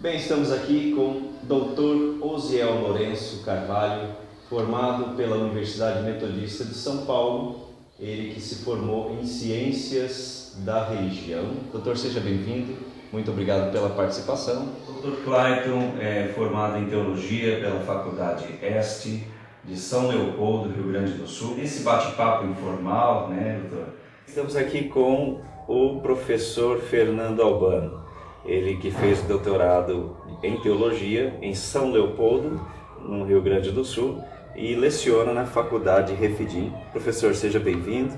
Bem, estamos aqui com o Dr. Osiel Lourenço Carvalho, formado pela Universidade Metodista de São Paulo, ele que se formou em Ciências da Religião. Doutor, seja bem-vindo, muito obrigado pela participação. Dr. Clayton é formado em Teologia pela Faculdade Este de São Leopoldo, Rio Grande do Sul. Esse bate-papo informal, né, doutor? Estamos aqui com o professor Fernando Albano, ele que fez doutorado em Teologia em São Leopoldo, no Rio Grande do Sul, e leciona na Faculdade Refidim. Professor, seja bem-vindo,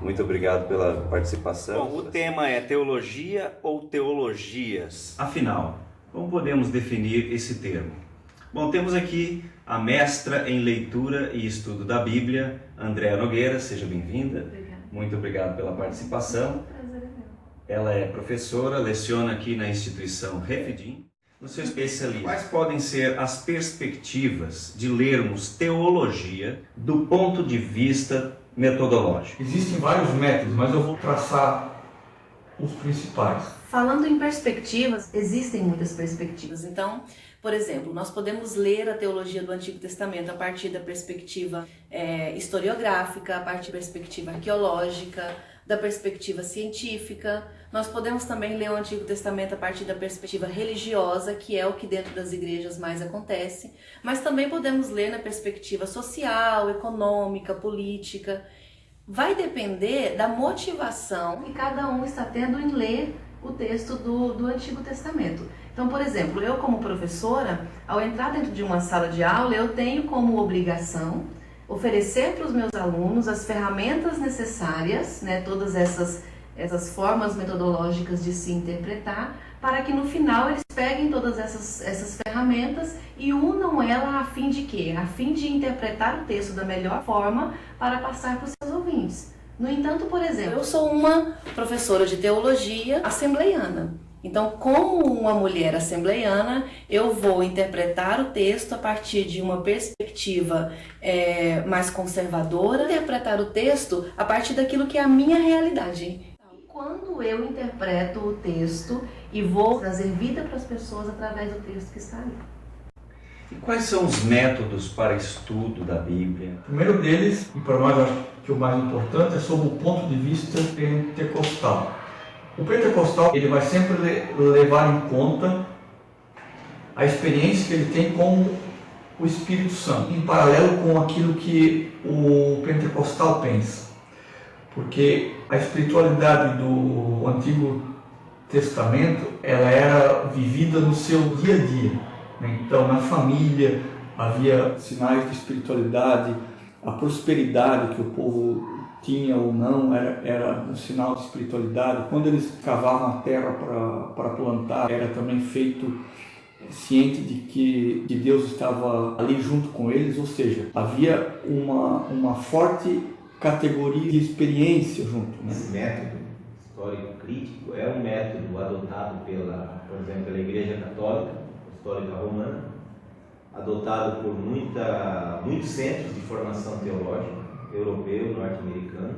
muito obrigado pela participação. Bom, o tema é teologia ou teologias? Afinal, como podemos definir esse termo? Bom, temos aqui a mestra em leitura e estudo da Bíblia, Andréa Nogueira, seja bem-vinda. Obrigada. Muito obrigado pela participação. Prazer é meu. Ela é professora, leciona aqui na instituição Refidim. No seu especialismo, quais podem ser as perspectivas de lermos teologia do ponto de vista metodológico? Existem vários métodos, mas eu vou traçar os principais. Falando em perspectivas, existem muitas perspectivas. Então, por exemplo, nós podemos ler a teologia do Antigo Testamento a partir da perspectiva historiográfica, a partir da perspectiva arqueológica, da perspectiva científica. Nós podemos também ler o Antigo Testamento a partir da perspectiva religiosa, que é o que dentro das igrejas mais acontece, mas também podemos ler na perspectiva social, econômica, política. Vai depender da motivação que cada um está tendo em ler o texto do Antigo Testamento. Então, por exemplo, eu como professora, ao entrar dentro de uma sala de aula, eu tenho como obrigação oferecer para os meus alunos as ferramentas necessárias, né, todas essas formas metodológicas de se interpretar, para que no final eles peguem todas essas ferramentas e unam ela a fim de quê? A fim de interpretar o texto da melhor forma para passar para os seus ouvintes. No entanto, por exemplo, eu sou uma professora de teologia assembleiana. Então, como uma mulher assembleiana, eu vou interpretar o texto a partir de uma perspectiva mais conservadora, interpretar o texto a partir daquilo que é a minha realidade. Quando eu interpreto o texto e vou trazer vida para as pessoas através do texto que está ali. E quais são os métodos para estudo da Bíblia? O primeiro deles, e para nós acho que o mais importante, é sob o ponto de vista pentecostal. O pentecostal ele vai sempre levar em conta a experiência que ele tem com o Espírito Santo, em paralelo com aquilo que o pentecostal pensa. Porque a espiritualidade do Antigo Testamento ela era vivida no seu dia a dia, né? Então, na família havia sinais de espiritualidade, a prosperidade que o povo tinha ou não era um sinal de espiritualidade. Quando eles cavavam a terra para plantar, era também feito ciente de que Deus estava ali junto com eles, ou seja, havia uma forte categoria de experiência junto. Né? Esse método histórico-crítico é um método adotado por exemplo, pela Igreja Católica, Apostólica Romana, adotado por muitos centros de formação teológica, europeu, norte-americano,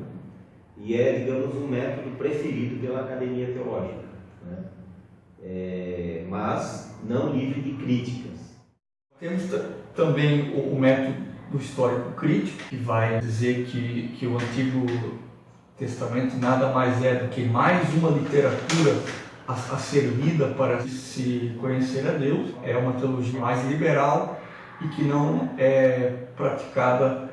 e é, digamos, um método preferido pela Academia Teológica, né? Mas não livre de críticas. Temos também o método histórico crítico, que vai dizer que o Antigo Testamento nada mais é do que mais uma literatura a ser lida para se conhecer a Deus. É uma teologia mais liberal e que não é praticada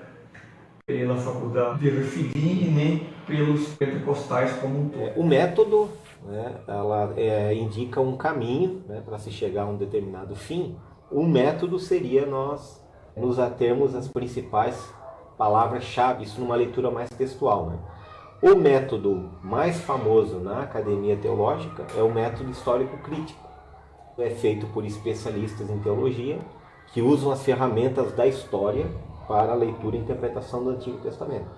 pela faculdade de Refidim e nem pelos pentecostais como um todo. O método, né, ela indica um caminho, né, para se chegar a um determinado fim. O método seria nós nos atermos às principais palavras-chave, isso numa leitura mais textual, né? O método mais famoso na academia teológica é o método histórico-crítico. É feito por especialistas em teologia que usam as ferramentas da história para a leitura e interpretação do Antigo Testamento.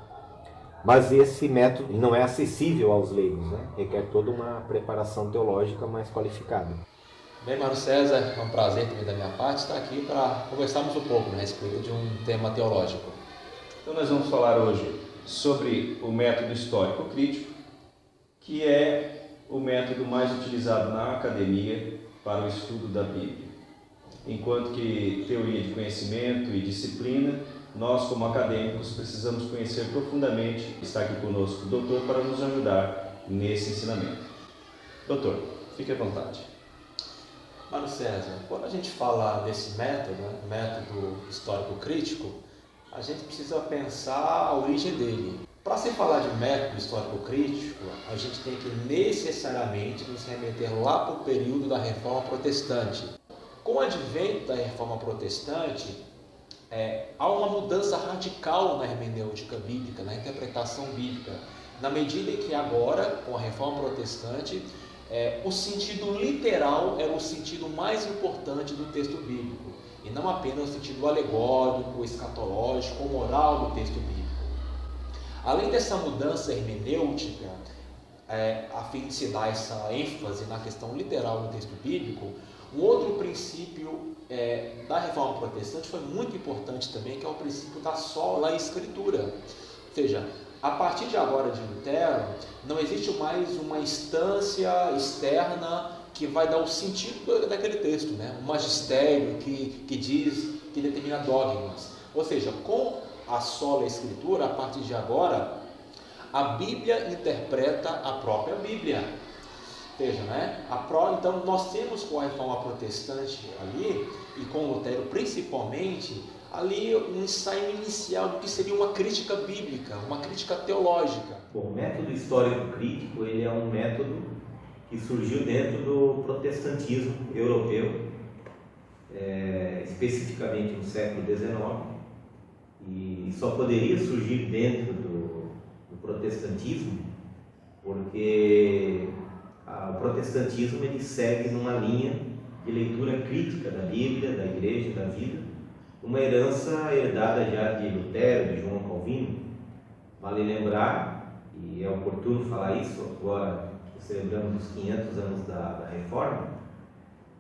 Mas esse método não é acessível aos leigos, né? Requer toda uma preparação teológica mais qualificada. Bem, Mário César, é um prazer também da minha parte estar aqui para conversarmos um pouco, né, a respeito de um tema teológico. Então nós vamos falar hoje sobre o método histórico-crítico, que é o método mais utilizado na academia para o estudo da Bíblia. Enquanto que teoria de conhecimento e disciplina, nós como acadêmicos precisamos conhecer profundamente. Está aqui conosco o doutor para nos ajudar nesse ensinamento. Doutor, fique à vontade. Mário César, quando a gente fala desse método, método histórico crítico, a gente precisa pensar a origem dele. Para se falar de método histórico crítico, a gente tem que necessariamente nos remeter lá para o período da Reforma Protestante. Com o advento da Reforma Protestante, há uma mudança radical na hermenêutica bíblica, na interpretação bíblica, na medida em que agora, com a Reforma Protestante, o sentido literal era o sentido mais importante do texto bíblico, e não apenas o sentido alegórico, escatológico ou moral do texto bíblico. Além dessa mudança hermenêutica, a fim de se dar essa ênfase na questão literal do texto bíblico, um outro princípio da Reforma Protestante foi muito importante também, que é o princípio da sola escritura. Ou seja, a partir de agora de Lutero, não existe mais uma instância externa que vai dar o sentido daquele texto, um magistério que diz, que determina dogmas. Ou seja, com a sola escritura, a partir de agora, a Bíblia interpreta a própria Bíblia. Veja, então nós temos com a Reforma Protestante ali, e com Lutero principalmente, ali um ensaio inicial do que seria uma crítica bíblica, uma crítica teológica. Bom, o método histórico crítico ele é um método que surgiu dentro do protestantismo europeu, especificamente no século XIX, e só poderia surgir dentro do protestantismo porque o protestantismo ele segue numa linha de leitura crítica da Bíblia, da Igreja, da vida, uma herança herdada já de Lutero, de João Calvino. Vale lembrar, e é oportuno falar isso agora, celebramos os 500 anos da Reforma,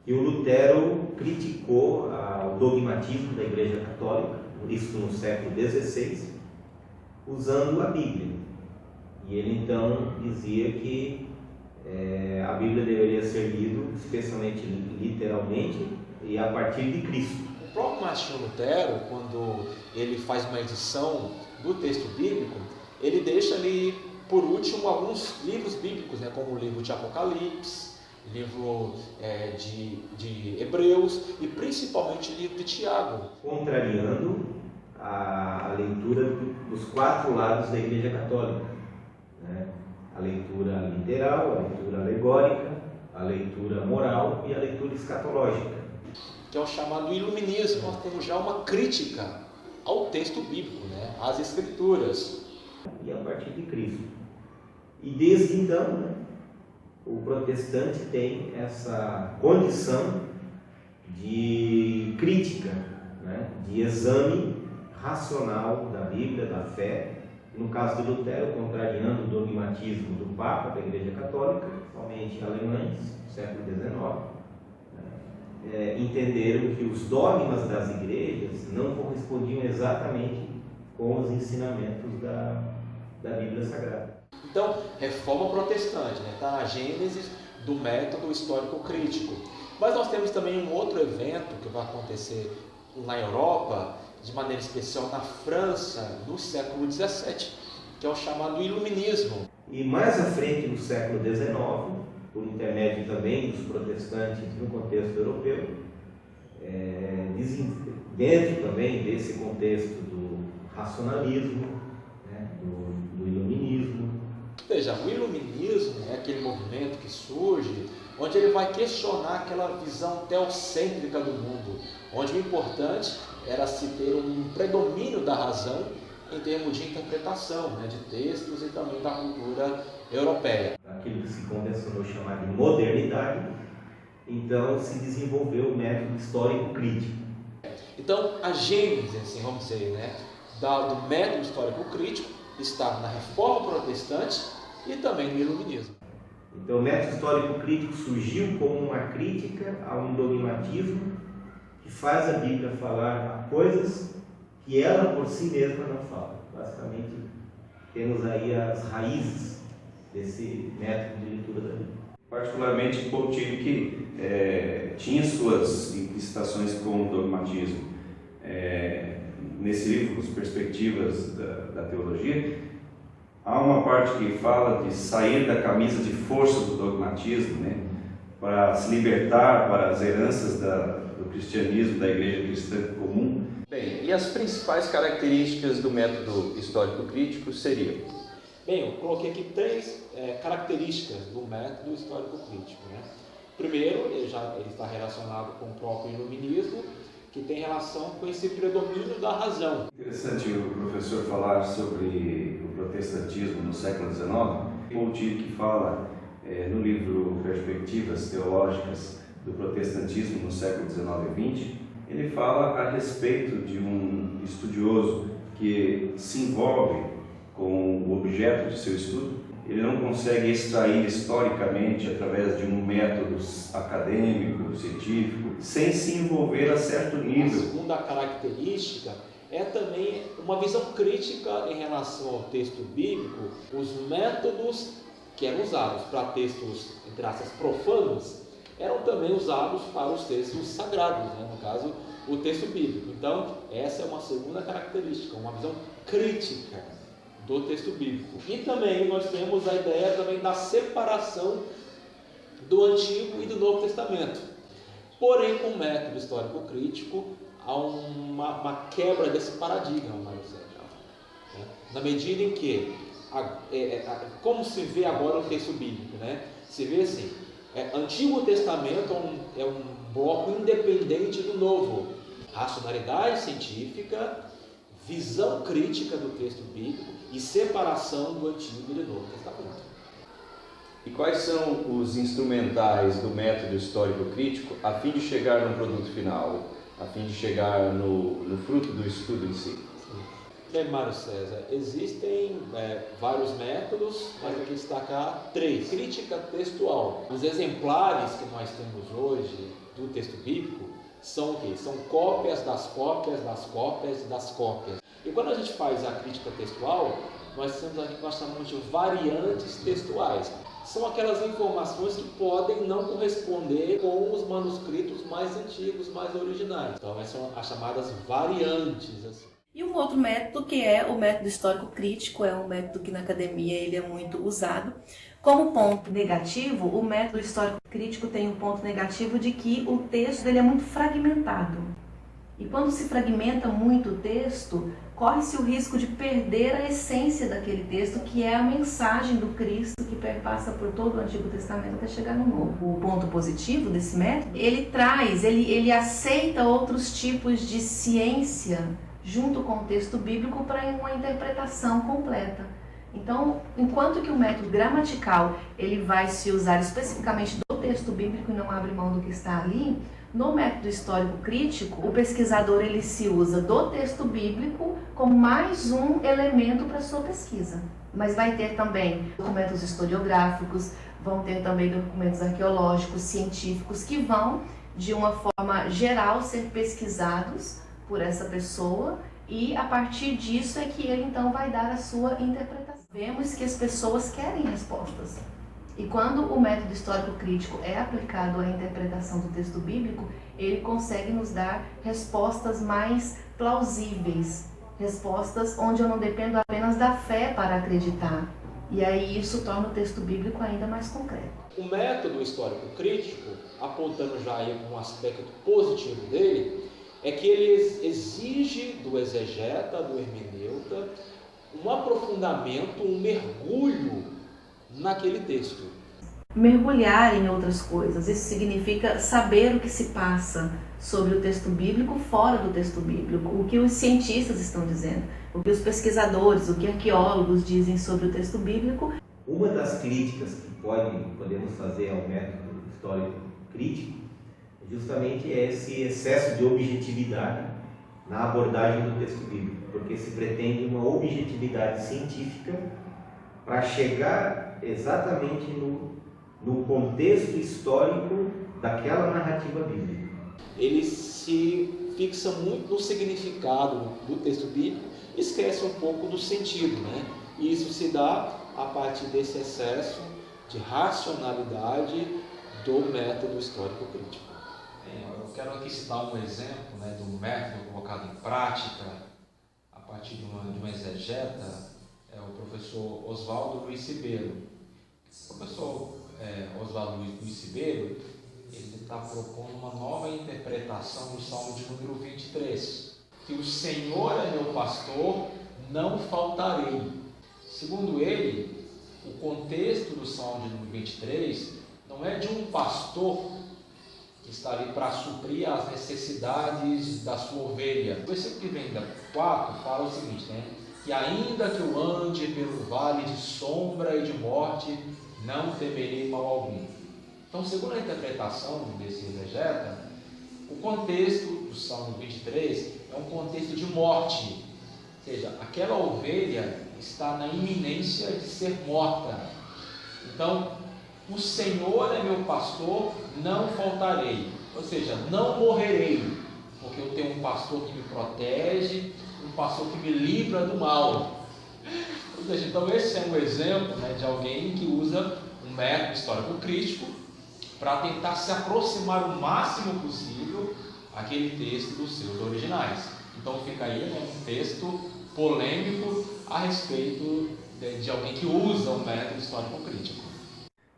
que o Lutero criticou o dogmatismo da Igreja Católica, isso no século XVI, usando a Bíblia. E ele então dizia que a Bíblia deveria ser lida, especialmente literalmente, e a partir de Cristo. O próprio Martinho Lutero, quando ele faz uma edição do texto bíblico, ele deixa ali, por último, alguns livros bíblicos, como o livro de Apocalipse, livro de Hebreus e principalmente o livro de Tiago. Contrariando a leitura dos 4 lados da Igreja Católica. A leitura literal, a leitura alegórica, a leitura moral e a leitura escatológica. Que é o chamado iluminismo. Nós temos já uma crítica ao texto bíblico, às escrituras. E a partir de Cristo. E desde então, o protestante tem essa condição de crítica, de exame racional da Bíblia, da fé. No caso de Lutero, contrariando o dogmatismo do Papa, da Igreja Católica, somente alemães, no século XIX, entenderam que os dogmas das igrejas não correspondiam exatamente com os ensinamentos da Bíblia Sagrada. Então, Reforma Protestante, está na gênese do método histórico crítico. Mas nós temos também um outro evento que vai acontecer na Europa, de maneira especial na França, no século XVII, que é o chamado Iluminismo. E mais à frente, no século XIX, por intermédio também dos protestantes no contexto europeu, dentro também desse contexto do racionalismo, do iluminismo. Veja, o iluminismo é aquele movimento que surge onde ele vai questionar aquela visão teocêntrica do mundo, onde o importante era se ter um predomínio da razão em termos de interpretação, de textos e também da cultura europeia. Aquilo que se convencionou chamar de modernidade, então se desenvolveu o método histórico crítico. Então, a gênese, assim, vamos dizer, do método histórico crítico está na Reforma Protestante e também no Iluminismo. Então, o método histórico crítico surgiu como uma crítica a um dogmatismo que faz a Bíblia falar coisas que ela por si mesma não fala. Basicamente, temos aí as raízes desse método de leitura da Bíblia. Particularmente Poutilho, que tinha suas incitações com o dogmatismo. Nesse livro, As Perspectivas da Teologia, há uma parte que fala de sair da camisa de força do dogmatismo, né, para se libertar para as heranças do cristianismo, da igreja cristã comum. Bem, e as principais características do método histórico-crítico seriam? Bem, eu coloquei aqui 3 características do método histórico-crítico, né? Primeiro, ele está relacionado com o próprio iluminismo, que tem relação com esse predomínio da razão. Interessante o professor falar sobre o protestantismo no século XIX. Poutilho, que fala no livro Perspectivas Teológicas do Protestantismo no século XIX e XX, ele fala a respeito de um estudioso que se envolve com o objeto de seu estudo. Ele não consegue extrair historicamente através de um método acadêmico, científico, sem se envolver a certo nível. A segunda característica é também uma visão crítica em relação ao texto bíblico. Os métodos que eram usados para textos, entre aspas, profanos, eram também usados para os textos sagrados, né? No caso, o texto bíblico. Então, essa é uma segunda característica, uma visão crítica do texto bíblico. E também nós temos a ideia também da separação do Antigo e do Novo Testamento. Porém, com o método histórico-crítico, há uma quebra desse paradigma, Marcelo, né? Na medida em que, como se vê agora o texto bíblico, né? Se vê assim, Antigo Testamento é um bloco independente do Novo. Racionalidade científica, visão crítica do texto bíblico e separação do Antigo e do Novo Testamento. E quais são os instrumentais do método histórico-crítico a fim de chegar no produto final, a fim de chegar no fruto do estudo em si? Bem, Mário César, existem vários métodos, mas eu quero destacar 3. Crítica textual. Os exemplares que nós temos hoje do texto bíblico são o quê? São cópias das cópias das cópias das cópias. E quando a gente faz a crítica textual, nós temos aqui que nós chamamos de variantes textuais. São aquelas informações que podem não corresponder com os manuscritos mais antigos, mais originais. Então, essas são as chamadas variantes. Assim. E um outro método que é o método histórico-crítico, é um método que na academia ele é muito usado. Como ponto negativo, o método histórico-crítico tem um ponto negativo de que o texto dele é muito fragmentado. E quando se fragmenta muito o texto, corre-se o risco de perder a essência daquele texto, que é a mensagem do Cristo que perpassa por todo o Antigo Testamento até chegar no Novo. O ponto positivo desse método, ele aceita outros tipos de ciência junto com o texto bíblico para uma interpretação completa. Então, enquanto que o método gramatical ele vai se usar especificamente do texto bíblico e não abre mão do que está ali, no método histórico-crítico, o pesquisador ele se usa do texto bíblico como mais um elemento para a sua pesquisa. Mas vai ter também documentos historiográficos, vão ter também documentos arqueológicos, científicos, que vão, de uma forma geral, ser pesquisados por essa pessoa, e a partir disso é que ele então vai dar a sua interpretação. Vemos que as pessoas querem respostas. E quando o método histórico-crítico é aplicado à interpretação do texto bíblico, ele consegue nos dar respostas mais plausíveis, respostas onde eu não dependo apenas da fé para acreditar. E aí isso torna o texto bíblico ainda mais concreto. O método histórico-crítico, apontando já aí um aspecto positivo dele, é que ele exige do exegeta, do hermeneuta, um aprofundamento, um mergulho naquele texto. Mergulhar em outras coisas, isso significa saber o que se passa sobre o texto bíblico fora do texto bíblico, o que os cientistas estão dizendo, o que os pesquisadores, o que arqueólogos dizem sobre o texto bíblico. Uma das críticas que podemos fazer ao método histórico crítico é justamente esse excesso de objetividade na abordagem do texto bíblico, porque se pretende uma objetividade científica para chegar exatamente no contexto histórico daquela narrativa bíblica. Ele se fixa muito no significado do texto bíblico e esquece um pouco do sentido, né? E isso se dá a partir desse excesso de racionalidade do método histórico crítico. Eu quero aqui citar um exemplo, né, do método colocado em prática a partir de uma exegeta, o professor Oswaldo Luiz Cibeiro. O professor Oswaldo Luiz Cibeiro, ele está propondo uma nova interpretação do Salmo de número 23, que o Senhor é meu pastor, não faltarei. Segundo ele, o contexto do Salmo de número 23 não é de um pastor que está ali para suprir as necessidades da sua ovelha. O versículo que vem da 4 fala o seguinte, né? Que ainda que eu ande pelo vale de sombra e de morte, não temerei mal algum. Então, segundo a interpretação desse exegeta, o contexto do Salmo 23 é um contexto de morte, ou seja, aquela ovelha está na iminência de ser morta. Então, o Senhor é meu pastor, não faltarei, ou seja, não morrerei, porque eu tenho um pastor que me protege, um pastor que me livra do mal. Ou seja, então esse é um exemplo, né, de alguém que usa um método histórico crítico para tentar se aproximar o máximo possível àquele texto dos seus originais. Então fica aí, né, um texto polêmico a respeito de alguém que usa um método histórico crítico.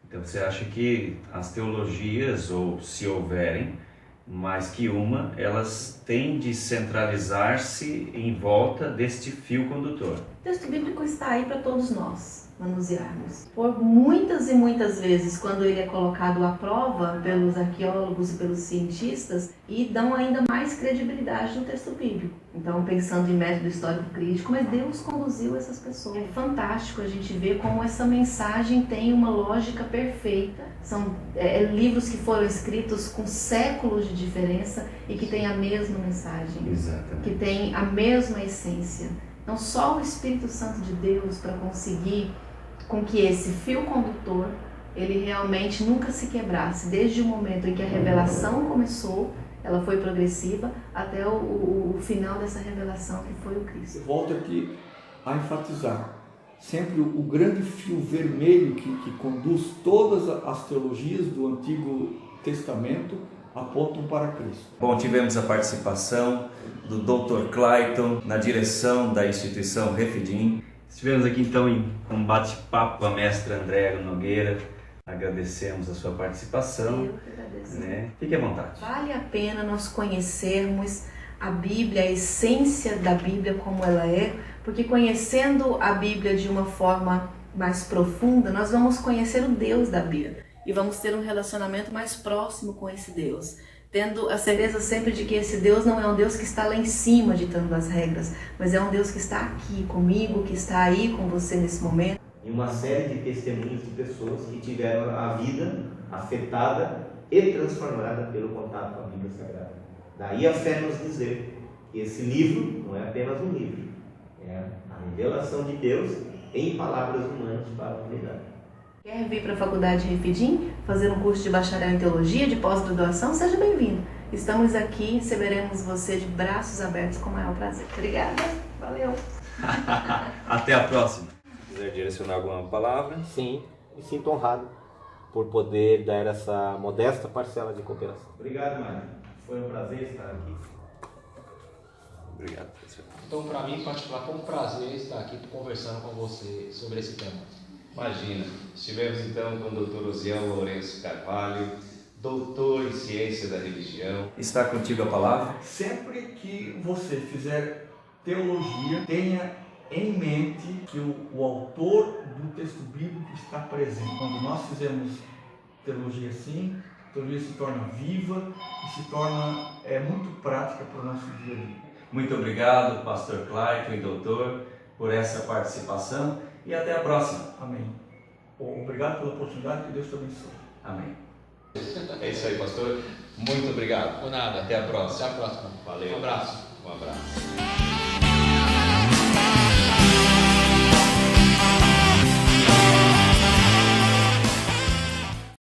Então você acha que as teologias, ou se houverem mais que uma, elas têm de centralizar-se em volta deste fio condutor? O texto bíblico está aí para todos nós manusearmos. Por muitas e muitas vezes, quando ele é colocado à prova pelos arqueólogos e pelos cientistas, e dão ainda mais credibilidade no texto bíblico. Então, pensando em método histórico crítico, mas Deus conduziu essas pessoas. É fantástico a gente ver como essa mensagem tem uma lógica perfeita. São livros que foram escritos com séculos de diferença e que têm a mesma mensagem. Exatamente. Que têm a mesma essência. Então, só o Espírito Santo de Deus para conseguir com que esse fio condutor, ele realmente nunca se quebrasse, desde o momento em que a revelação começou, ela foi progressiva, até o final dessa revelação, que foi o Cristo. Volto aqui a enfatizar, sempre o grande fio vermelho que conduz todas as teologias do Antigo Testamento apontam para Cristo. Bom, tivemos a participação do Dr. Clayton na direção da instituição Refidim. Estivemos aqui então em um bate-papo com a mestra Andréa Nogueira. Agradecemos a sua participação. Eu que agradeço. Né? Fique à vontade. Vale a pena nós conhecermos a Bíblia, a essência da Bíblia como ela é, porque conhecendo a Bíblia de uma forma mais profunda, nós vamos conhecer o Deus da Bíblia e vamos ter um relacionamento mais próximo com esse Deus, tendo a certeza sempre de que esse Deus não é um Deus que está lá em cima ditando as regras, mas é um Deus que está aqui comigo, que está aí com você nesse momento. E uma série de testemunhos de pessoas que tiveram a vida afetada e transformada pelo contato com a Bíblia Sagrada. Daí a fé nos dizer que esse livro não é apenas um livro, é a revelação de Deus em palavras humanas para a humanidade. Quer vir para a Faculdade Refidim, fazer um curso de bacharel em teologia, de pós-graduação? Seja bem-vindo. Estamos aqui, receberemos você de braços abertos com o maior prazer. Obrigada, valeu. Até a próxima. Se quiser direcionar alguma palavra? Sim, me sinto honrado por poder dar essa modesta parcela de cooperação. Obrigado, Mário. Foi um prazer estar aqui. Obrigado, professor. Então, para mim, em particular, foi um prazer estar aqui conversando com você sobre esse tema. Imagina, estivemos então com o Dr. Osiel Lourenço Carvalho, doutor em Ciência da Religião. Está contigo a palavra? Sempre que você fizer teologia, tenha em mente que o autor do texto bíblico está presente. Quando nós fizemos teologia assim, a teologia se torna viva e se torna muito prática para o nosso dia a dia. Muito obrigado, pastor Clayton e doutor, por essa participação e até a próxima. Amém. Obrigado pela oportunidade, que Deus te abençoe. Amém. É isso aí, pastor. Muito obrigado. Por nada. Até a próxima. Até a próxima. Valeu. Um abraço. Um abraço.